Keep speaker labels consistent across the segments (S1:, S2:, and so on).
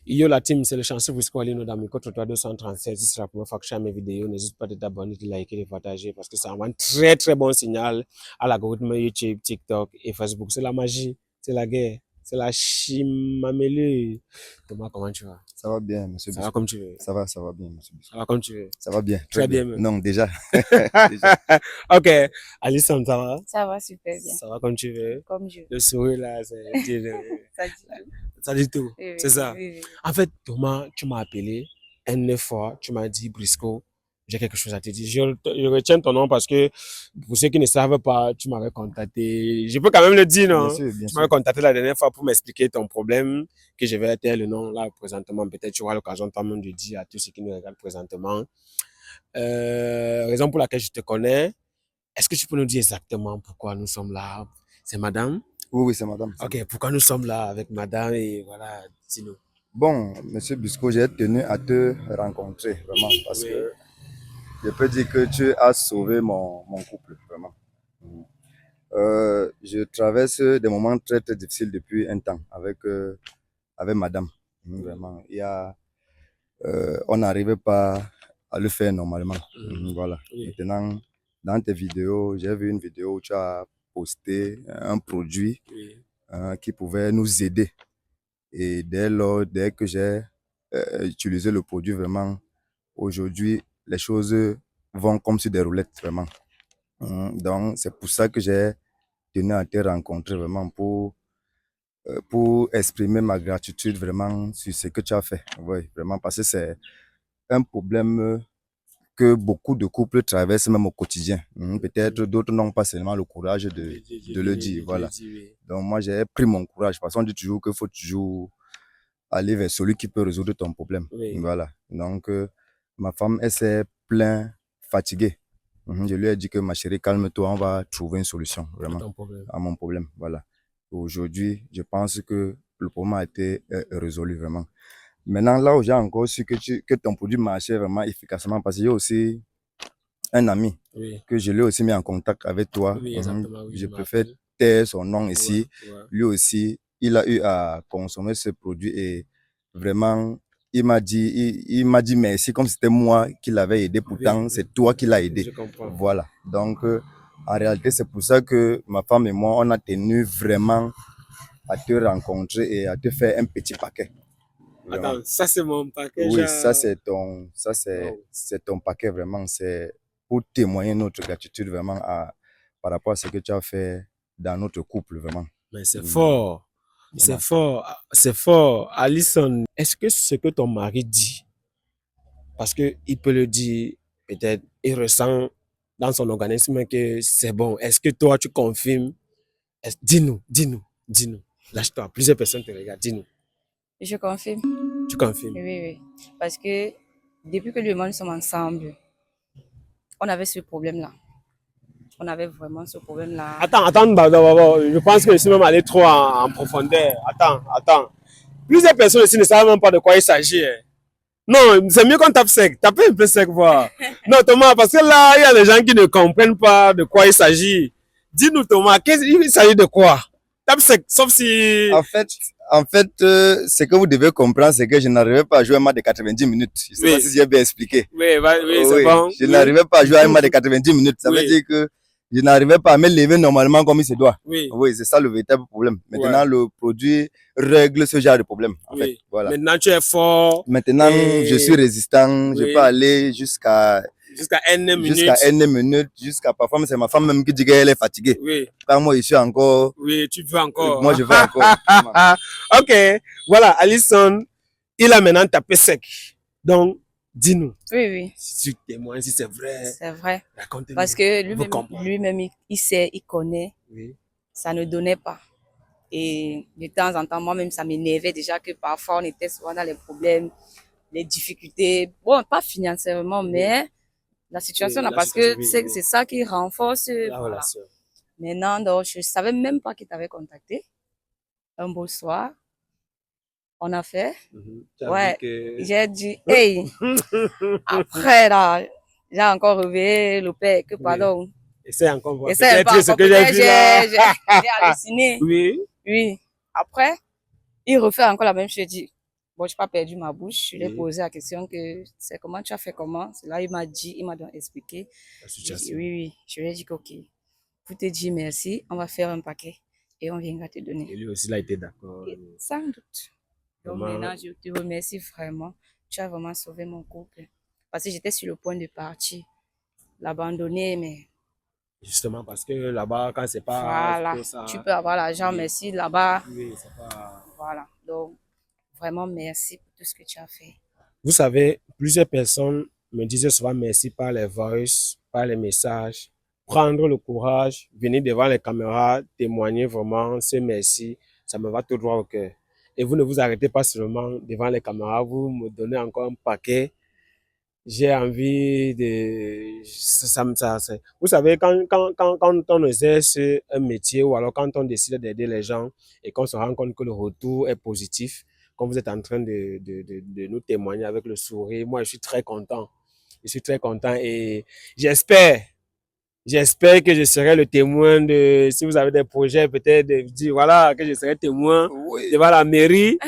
S1: Yo la team, c'est le chanceux Brisco Alino dans mes côtes 237. Si c'est la première fois que je fais mes vidéos, n'hésite pas de t'abonner, de liker, de partager parce que ça envoie un très très bon signal à l'algorithme YouTube, TikTok et Facebook. C'est la magie, c'est la guerre, c'est la chimamélue. Thomas, comment tu vas?
S2: Ça va bien, monsieur
S1: Ça
S2: Bisco.
S1: va comme tu veux.
S2: Ça va bien, monsieur Bisco.
S1: Ça va comme tu veux.
S2: Ça va bien,
S1: Très bien même.
S2: Non, déjà.
S1: Ok, Alison, ça va?
S3: Ça va super bien.
S1: Ça va comme tu veux.
S3: Comme je.
S1: Le sourire là, c'est
S3: Ça dit tout.
S1: ça dit tout.
S3: Oui,
S1: C'est ça.
S3: oui.
S1: En fait, Thomas, tu m'as appelé une fois, tu m'as dit, Brisco, j'ai quelque chose à te dire. Je retiens ton nom parce que pour ceux qui ne savent pas, tu m'avais contacté. Je peux quand même le dire, non?
S2: Bien sûr, bien
S1: Tu
S2: sûr.
S1: m'avais contacté la dernière fois pour m'expliquer ton problème, que je vais taire le nom là présentement. Peut-être tu auras l'occasion toi-même de dire à tous ceux qui nous regardent présentement. Raison pour laquelle je te connais. Est-ce que tu peux nous dire exactement pourquoi nous sommes là? C'est madame?
S2: Oui, c'est madame.
S1: Ok, pourquoi nous sommes là avec madame et voilà, dis-nous.
S2: Bon, monsieur Bisco, j'ai tenu à te rencontrer, vraiment, parce
S1: Oui.
S2: que je peux dire que tu as sauvé mon couple, vraiment. Je traverse des moments très, très difficiles depuis un temps avec madame. Vraiment, on n'arrivait pas à le faire normalement. Voilà.
S1: Oui.
S2: Maintenant, dans tes vidéos, j'ai vu une vidéo où tu as posté un produit qui pouvait nous aider. Et dès que j'ai utilisé le produit, vraiment, aujourd'hui, les choses vont comme sur des roulettes, vraiment. Donc, c'est pour ça que j'ai tenu à te rencontrer, vraiment, pour exprimer ma gratitude, vraiment, sur ce que tu as fait. Oui, vraiment, parce que c'est un problème que beaucoup de couples traversent même au quotidien. Peut-être d'autres n'ont pas seulement le courage de le dire. Voilà. Donc moi, j'ai pris mon courage parce qu'on dit toujours qu'il faut toujours aller vers celui qui peut résoudre ton problème.
S1: Oui.
S2: Voilà. Donc, ma femme, elle s'est plainte fatiguée. Je lui ai dit que ma chérie, calme-toi, on va trouver une solution vraiment à mon problème. Voilà. Aujourd'hui, je pense que le problème a été résolu vraiment. Maintenant, là où j'ai encore su que ton produit marchait vraiment efficacement, parce qu'il y a aussi un ami que je l'ai aussi mis en contact avec toi.
S1: Oui, exactement, oui,
S2: je préfère taire son nom ici.
S1: Ouais.
S2: Lui aussi, il a eu à consommer ce produit et vraiment, il m'a dit merci comme si c'était moi qui l'avais aidé. Pourtant, c'est toi qui l'as aidé.
S1: Je comprends.
S2: Voilà. Donc, en réalité, c'est pour ça que ma femme et moi, on a tenu vraiment à te rencontrer et à te faire un petit paquet.
S1: Vraiment. Attends, ça c'est mon paquet.
S2: Oui, ça c'est ton paquet vraiment. C'est pour témoigner notre gratitude vraiment par rapport à ce que tu as fait dans notre couple vraiment.
S1: Mais c'est fort. C'est fort. C'est fort. Alison, est-ce que ce que ton mari dit, parce qu'il peut le dire, peut-être, il ressent dans son organisme que c'est bon. Est-ce que toi, tu confirmes? Dis-nous. Lâche-toi. Plusieurs personnes te regardent. Dis-nous.
S3: Je confirme.
S1: Tu confirmes?
S3: Oui. Parce que depuis que nous sommes ensemble, on avait ce problème-là. On avait vraiment ce problème-là.
S1: Attends, je pense que je suis même allé trop en profondeur. Attends. Plusieurs personnes ici ne savent même pas de quoi il s'agit. Non, c'est mieux qu'on tape sec. Tapez un peu sec, voir. Non, Thomas, parce que là, il y a des gens qui ne comprennent pas de quoi il s'agit. Dis-nous, Thomas, il s'agit de quoi? Tape sec, sauf si...
S2: En fait, ce que vous devez comprendre, c'est que je n'arrivais pas à jouer un match de 90 minutes. Je ne sais pas si j'ai bien expliqué.
S1: Oui, c'est bon.
S2: Je n'arrivais pas à jouer un match de 90 minutes. Ça veut dire que je n'arrivais pas à me lever normalement comme il se doit. Oui, c'est ça le véritable problème. Maintenant, le produit règle ce genre de problème. En fait, voilà.
S1: Maintenant, tu es fort.
S2: Maintenant, je suis résistant. Je peux aller jusqu'à
S1: N minutes.
S2: Jusqu'à parfois, c'est ma femme même qui dit qu'elle est fatiguée.
S1: Oui.
S2: Quand moi, je suis encore.
S1: Oui, tu veux encore.
S2: Moi, je veux encore.
S1: Ok. Voilà, Alison, il a maintenant tapé sec. Donc, dis-nous.
S3: Oui.
S1: Si tu témoignes, si c'est vrai.
S3: C'est vrai.
S1: Raconte-nous.
S3: Parce que lui-même, il sait, il connaît.
S1: Oui.
S3: Ça ne donnait pas. Et de temps en temps, moi-même, ça m'énervait déjà que parfois, on était souvent dans les problèmes, les difficultés. Bon, pas financièrement, mais la situation là, parce que c'est ça qui renforce la relation. Maintenant, donc, je ne savais même pas qu'il t'avait contacté. Un beau soir, on a fait. Ouais, j'ai dit, hey, après là, j'ai encore réveillé le père, que pardon.
S1: Essaye encore voir.
S3: Essaye pas, ce que j'ai vu là. J'ai halluciné.
S1: Oui.
S3: Après, il refait encore la même chose. Je dis, Bon, je n'ai pas perdu ma bouche. Je lui ai
S1: Oui.
S3: posé la question que c'est comment tu as fait comment. C'est là il m'a dit, il m'a donc expliqué.
S1: La
S3: J'ai dit,
S1: situation.
S3: oui, oui. Je lui ai dit que, ok, pour te dire merci, on va faire un paquet et on viendra te
S1: Et
S3: donner.
S1: lui aussi, il a été d'accord.
S3: Et sans doute. Donc
S1: Vraiment.
S3: maintenant, je te remercie vraiment. Tu as vraiment sauvé mon couple. Parce que j'étais sur le point de partir, l'abandonner, mais
S1: Justement, parce que là-bas, quand c'est pas
S3: voilà.
S1: trop ça.
S3: Tu peux avoir l'argent,
S1: Oui.
S3: merci là-bas.
S1: Oui, c'est pas.
S3: Voilà. Donc, vraiment merci pour tout ce que tu as fait.
S1: Vous savez, plusieurs personnes me disaient souvent merci par les voices, par les messages. Prendre le courage, venir devant les caméras, témoigner vraiment, ce merci, ça me va tout droit au cœur. Et vous ne vous arrêtez pas seulement devant les caméras, vous me donnez encore un paquet. J'ai envie de... Vous savez, quand on exerce un métier ou alors quand on décide d'aider les gens et qu'on se rend compte que le retour est positif, comme vous êtes en train de nous témoigner avec le sourire, moi je suis très content. Je suis très content et j'espère que je serai le témoin de, si vous avez des projets, peut-être de dire, voilà, que je serai témoin
S2: Oui,
S1: devant la mairie.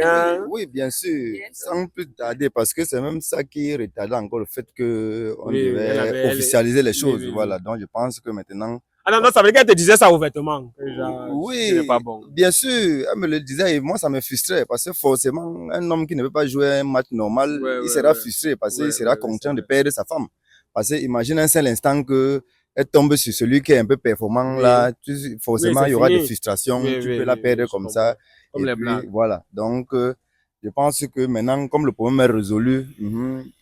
S1: Hein?
S2: oui, bien sûr,
S3: Bien sûr.
S2: sans plus tarder, parce que c'est même ça qui retardait encore le fait que on
S1: Oui,
S2: devait officialiser les
S1: oui,
S2: choses.
S1: oui,
S2: Voilà,
S1: oui.
S2: donc je pense que maintenant,
S1: Ah non, non, ça veut dire qu'elle te disait ça ouvertement. Que genre, ce n'est pas
S2: oui,
S1: bon.
S2: bien sûr, elle me le disait et moi ça me frustrait parce que forcément, un homme qui ne veut pas jouer un match normal,
S1: Ouais,
S2: il
S1: ouais,
S2: sera
S1: ouais.
S2: frustré parce qu'il
S1: Ouais,
S2: sera
S1: ouais, c'est
S2: contraint de
S1: vrai.
S2: perdre sa femme. Parce que imagine un seul instant que elle tombe sur celui qui est un peu performant
S1: Oui,
S2: là,
S1: oui,
S2: forcément
S1: c'est
S2: il y aura des
S1: fini.
S2: frustrations,
S1: Oui,
S2: tu
S1: oui,
S2: peux la
S1: oui, oui,
S2: perdre
S1: je
S2: comme ça.
S1: comprends. Comme
S2: Et
S1: les
S2: puis
S1: blagues.
S2: voilà, donc je pense que maintenant, comme le problème est résolu,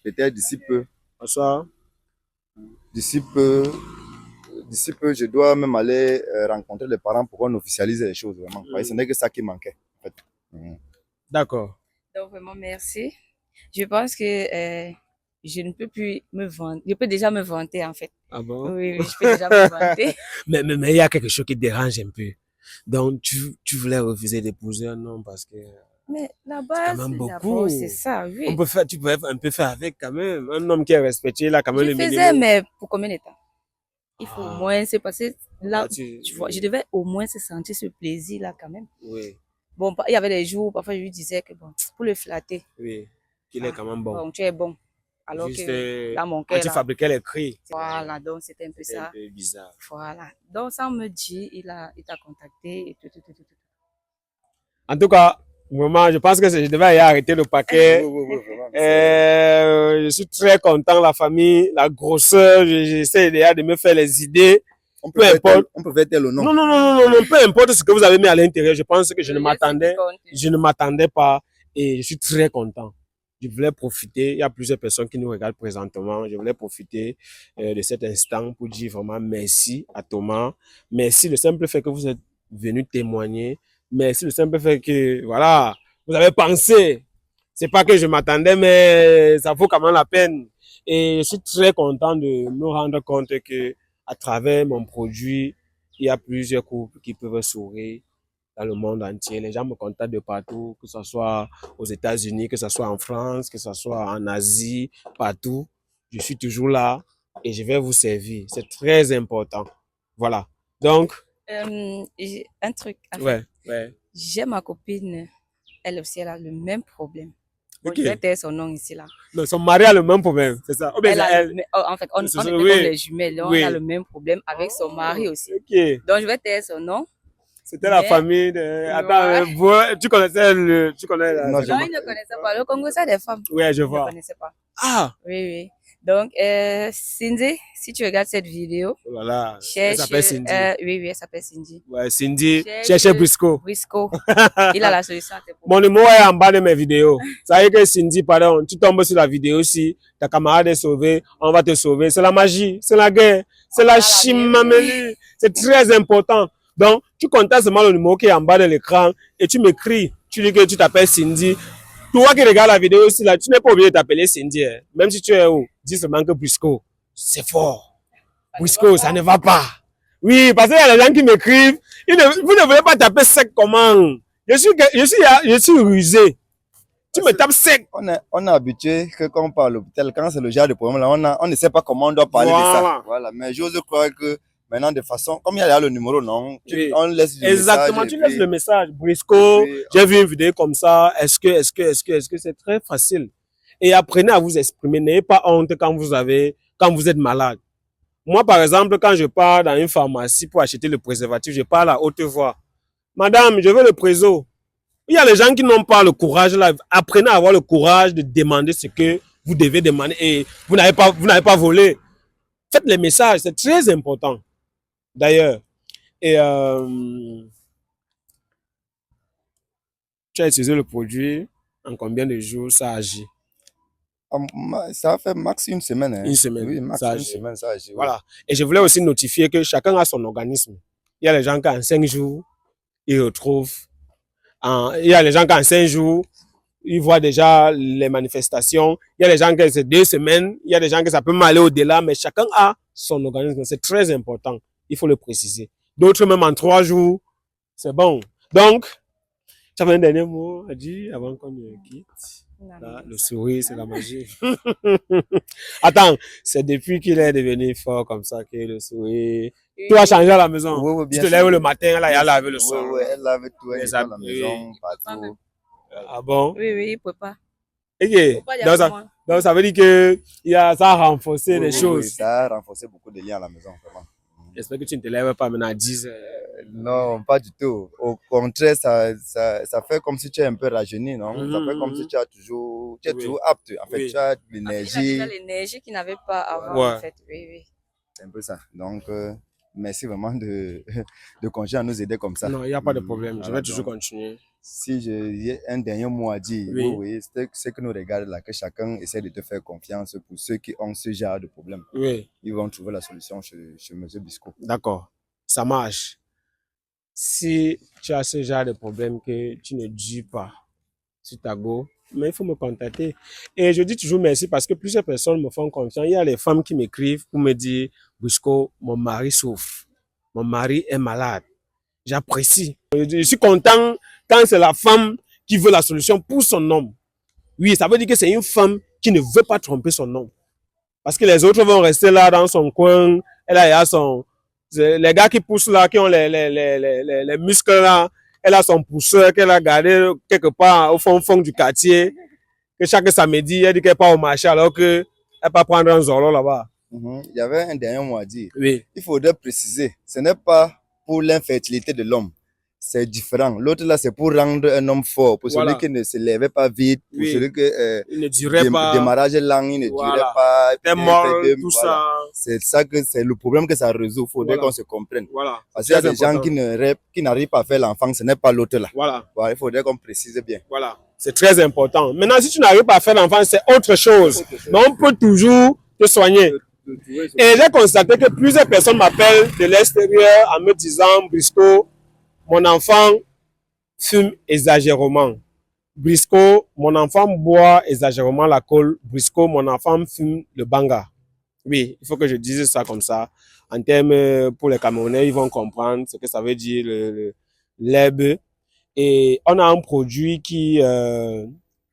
S2: peut-être
S1: Bonsoir.
S2: d'ici peu, d'ici peu, je dois même aller rencontrer les parents pour qu'on officialise les choses vraiment. Parce que ce n'est que ça qui manquait. En fait. Mhm.
S1: D'accord.
S3: Donc, vraiment, merci. Je pense que je ne peux plus me vanter. Je peux déjà me vanter, en fait.
S1: Ah bon?
S3: Oui, oui, je peux déjà me vanter.
S1: Mais il y a quelque chose qui te dérange un peu. Donc, tu voulais refuser d'épouser un homme parce que
S3: Mais
S1: c'est quand
S3: là-bas,
S1: même
S3: d'abord, c'est
S1: beaucoup.
S3: ça,
S1: On
S3: oui.
S1: peut faire, tu peux un peu faire avec quand même. Un homme qui est respecté, là, quand même
S3: Je
S1: le
S3: faisais,
S1: minimum.
S3: mais pour combien de temps? Il faut au
S1: Ah,
S3: moins se passer
S1: là,
S3: là, tu vois, je
S1: oui,
S3: devais au moins se sentir ce plaisir-là quand même.
S1: oui,
S3: Bon, il y avait des jours, parfois je lui disais que bon, pour le flatter,
S1: oui. Qu'il est
S3: ah,
S1: quand même bon.
S3: bon, tu es bon. Alors
S1: Juste,
S3: que dans mon
S1: quand
S3: cœur,
S1: tu
S3: là,
S1: fabriquais les cris,
S3: voilà, donc c'était un peu
S1: c'était un
S3: ça.
S1: peu bizarre.
S3: Voilà. Donc, ça me dit, il t'a contacté et tout.
S1: En tout cas, vraiment, je pense que je devais y arrêter le paquet.
S2: Oui, vraiment.
S1: Je suis très content, la famille, la grosseur, j'essaie déjà de me faire les idées. Peu importe.
S2: On peut faire tel ou non.
S1: Non, non, non, non, non, peu importe ce que vous avez mis à l'intérieur, je pense que
S3: Je sais qui compte.
S1: je ne m'attendais pas et je suis très content. Je voulais profiter, il y a plusieurs personnes qui nous regardent présentement, je voulais profiter de cet instant pour dire vraiment merci à Thomas. Merci le simple fait que vous êtes venu témoigner. Merci le simple fait que, voilà, vous avez pensé. C'est pas que je m'attendais, mais ça vaut quand même la peine. Et je suis très content de me rendre compte que, à travers mon produit, il y a plusieurs couples qui peuvent sourire dans le monde entier. Les gens me contactent de partout, que ce soit aux États-Unis, que ce soit en France, que ce soit en Asie, partout. Je suis toujours là et je vais vous servir. C'est très important. Voilà. Donc,
S3: J'ai un truc, en fait,
S1: ouais, ouais.
S3: j'ai ma copine, elle aussi, elle a le même problème. Bon,
S1: Ok.
S3: je vais taire son nom ici, là.
S1: Non, son mari a le même problème, c'est ça. Oh, bien,
S3: Elle a
S1: elle,
S3: en fait, on était comme
S1: oui,
S3: les jumelles, on a
S1: oui.
S3: le même problème avec son mari aussi.
S1: Ok.
S3: Donc, je vais taire son nom.
S1: C'était la
S3: Mais,
S1: famille de...
S3: voilà.
S1: Attends, vous, tu connaissais le... Tu connais la...
S2: Non,
S3: Non, il ne connaissait pas. Le Congo, c'est des femmes.
S1: Ouais, je
S3: Il ne
S1: vois.
S3: connaissait pas.
S1: Ah!
S3: Oui, oui. Donc, Cindy, si tu regardes cette vidéo,
S1: Oh là là, elle
S3: cherche.
S1: s'appelle Cindy.
S3: Oui, oui, elle s'appelle Cindy.
S1: Ouais, Cindy,
S3: Cherche
S1: cherchez Briscoe.
S3: Briscoe. Il a la solution à tes
S1: Mon
S3: problèmes.
S1: numéro est en bas de mes vidéos. Ça veut dire que Cindy, pardon, tu tombes sur la vidéo aussi, ta camarade est sauvée, on va te sauver. C'est la magie, c'est la guerre, c'est la chimameli. C'est très important. Donc, tu contactes seulement le numéro qui est en bas de l'écran et tu m'écris. Tu dis que tu t'appelles Cindy. Toi qui regardes la vidéo aussi, là, tu n'es pas obligé de t'appeler Cindy. Hein. Même si tu es où, dis seulement que Briscoe, c'est fort. Briscoe, ça ne va pas. Oui, parce qu'il y a des gens qui m'écrivent. Vous ne voulez pas taper sec comment? Je suis rusé. Tu me tapes sec.
S2: On est habitué que quand on parle à l'hôpital, quand c'est le genre de problème là, on ne sait pas comment on doit parler de ça.
S1: Voilà.
S2: Voilà. Mais j'ose croire que Maintenant, de façon, comme il y a le numéro, non,
S1: Oui.
S2: on laisse le
S1: Exactement,
S2: message.
S1: tu laisses le message. Brisco,
S2: puis,
S1: j'ai vu une vidéo comme ça. Est-ce que c'est très facile? Et apprenez à vous exprimer. N'ayez pas honte quand vous êtes malade. Moi, par exemple, quand je pars dans une pharmacie pour acheter le préservatif, je parle à haute voix. Madame, je veux le préso. Il y a les gens qui n'ont pas le courage là. Apprenez à avoir le courage de demander ce que vous devez demander et vous n'avez pas volé. Faites les messages, c'est très important. D'ailleurs, et tu as utilisé le produit, en combien de jours ça agit?
S2: Ça fait max une semaine. Hein.
S1: Une semaine.
S2: Oui, max
S1: ça
S2: une
S1: agit.
S2: semaine, ça agit.
S1: Voilà. Et je voulais aussi notifier que chacun a son organisme. Il y a les gens qui en 5 jours, ils retrouvent. Il y a les gens qui en 5 jours, ils voient déjà les manifestations. Il y a les gens qui c'est 2 semaines. Il y a des gens qui ça peut aller au-delà, mais chacun a son organisme. C'est très important. Il faut le préciser. D'autres même en 3 jours, c'est bon. Donc, tu avais un dernier mot à dire avant qu'on ne quitte? Là, le sourire, c'est la magie. Attends, c'est depuis qu'il est devenu fort comme ça que le sourire. Tu as changé à la maison.
S2: Oui,
S1: tu te lèves le matin, là, il a lavé le soir.
S2: Oui, elle lave tout, elle
S1: Les
S2: est à la
S1: habits.
S2: maison, partout.
S1: Ah bon?
S3: Oui, oui, il peut pas.
S1: Ok. Donc ça veut dire que ça a renforcé les choses.
S2: Oui, ça a renforcé beaucoup de liens à la maison, vraiment.
S1: J'espère que tu ne te lèves pas maintenant à 10 heures.
S2: Non, pas du tout. Au contraire, ça fait comme si tu es un peu rajeuni, non? Ça fait comme si tu es toujours apte. En fait, tu as de l'énergie.
S3: Tu as l'énergie qu'il n'avait pas avant, en fait. Oui, oui.
S2: C'est un peu ça. Donc, merci vraiment de continuer à nous aider comme ça.
S1: Non, il n'y a pas de problème. Je vais toujours continuer.
S2: Si j'ai un dernier mot à dire, oui, c'est que nous regardons là, que chacun essaie de te faire confiance pour ceux qui ont ce genre de problème.
S1: Oui.
S2: Ils vont trouver la solution chez M. Bisco.
S1: D'accord. Ça marche. Si tu as ce genre de problème que tu ne dis pas sur ta go, mais il faut me contacter. Et je dis toujours merci parce que plusieurs personnes me font confiance. Il y a les femmes qui m'écrivent pour me dire, Bisco, mon mari souffre. Mon mari est malade. J'apprécie. Je suis content quand c'est la femme qui veut la solution pour son homme. Oui, ça veut dire que c'est une femme qui ne veut pas tromper son homme. Parce que les autres vont rester là dans son coin. Elle a les gars qui poussent là, qui ont les muscles là. Elle a son pousseur qu'elle a gardé quelque part au fond du quartier. Que chaque samedi, elle dit qu'elle part au marché alors qu'elle peut prendre un Zolo là-bas.
S2: Il y avait un dernier mot à dire.
S1: Oui.
S2: Il faudrait préciser, ce n'est pas pour l'infertilité de l'homme. C'est différent. L'autre là, c'est pour rendre un homme fort, pour celui qui ne se lèvait pas vite, pour celui qui
S1: il ne durait pas.
S2: Démarrage lent, il ne durait pas.
S1: T'es mort, tout ça.
S2: C'est ça que c'est le problème que ça résout. Il faudrait qu'on se comprenne.
S1: Voilà.
S2: Parce qu'il y a des gens qui n'arrivent pas à faire l'enfant, ce n'est pas l'autre là.
S1: Voilà.
S2: Il faudrait qu'on précise bien.
S1: Voilà. C'est très important. Maintenant, si tu n'arrives pas à faire l'enfant, c'est autre chose. Mais on peut toujours te soigner. Et j'ai constaté que plusieurs personnes m'appellent de l'extérieur en me disant, Brisco, mon enfant fume exagérément. Brisco, mon enfant boit exagérément la colle. Brisco, mon enfant fume le banga. Oui, il faut que je dise ça comme ça. En termes, pour les Camerounais, ils vont comprendre ce que ça veut dire l'herbe. Et on a un produit qui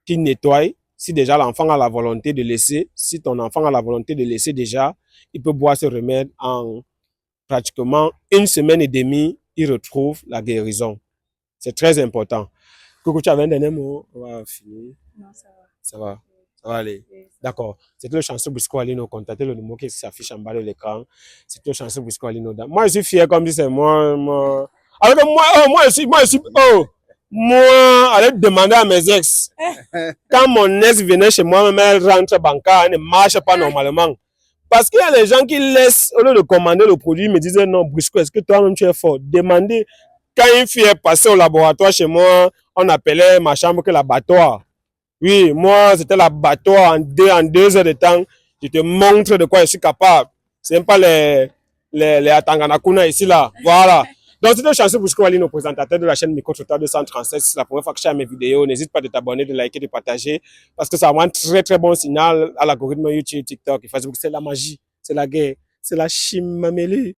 S1: nettoie. Si déjà l'enfant a la volonté de laisser, si ton enfant a la volonté de laisser déjà, il peut boire ce remède en pratiquement 1 semaine et demie, il retrouve la guérison. C'est très important. Coucou, tu avais un dernier mot? On va finir.
S3: Non, ça va.
S1: Ça va. Ça va aller. D'accord. C'était le chanceux Brisco Alino. Contactez le numéro qui s'affiche en bas de l'écran. C'était le chanceux Brisco Alino. Moi, je suis fier comme si c'est moi. Alors que moi, allez demander à mes ex. Quand mon ex venait chez moi, même elle rentre bancaire, elle ne marche pas normalement. Parce qu'il y a des gens qui laissent, au lieu de commander le produit, me disaient non, Brisco, est-ce que toi-même tu es fort? Demandez. Quand une fille est passée au laboratoire chez moi, on appelait ma chambre que l'abattoir. Oui, moi, c'était l'abattoir en 2 heures de temps. Je te montre de quoi je suis capable. C'est même pas les Atanganakuna ici, là. Voilà. Donc, c'est un chanceux pour Brisco Alino, présentateur de la chaîne Micro Total 237. C'est la première fois que je fais mes vidéos. N'hésite pas de t'abonner, de liker, de partager. Parce que ça rend un très, très bon signal à l'algorithme YouTube, TikTok et Facebook. C'est la magie. C'est la guerre. C'est la chimamélue.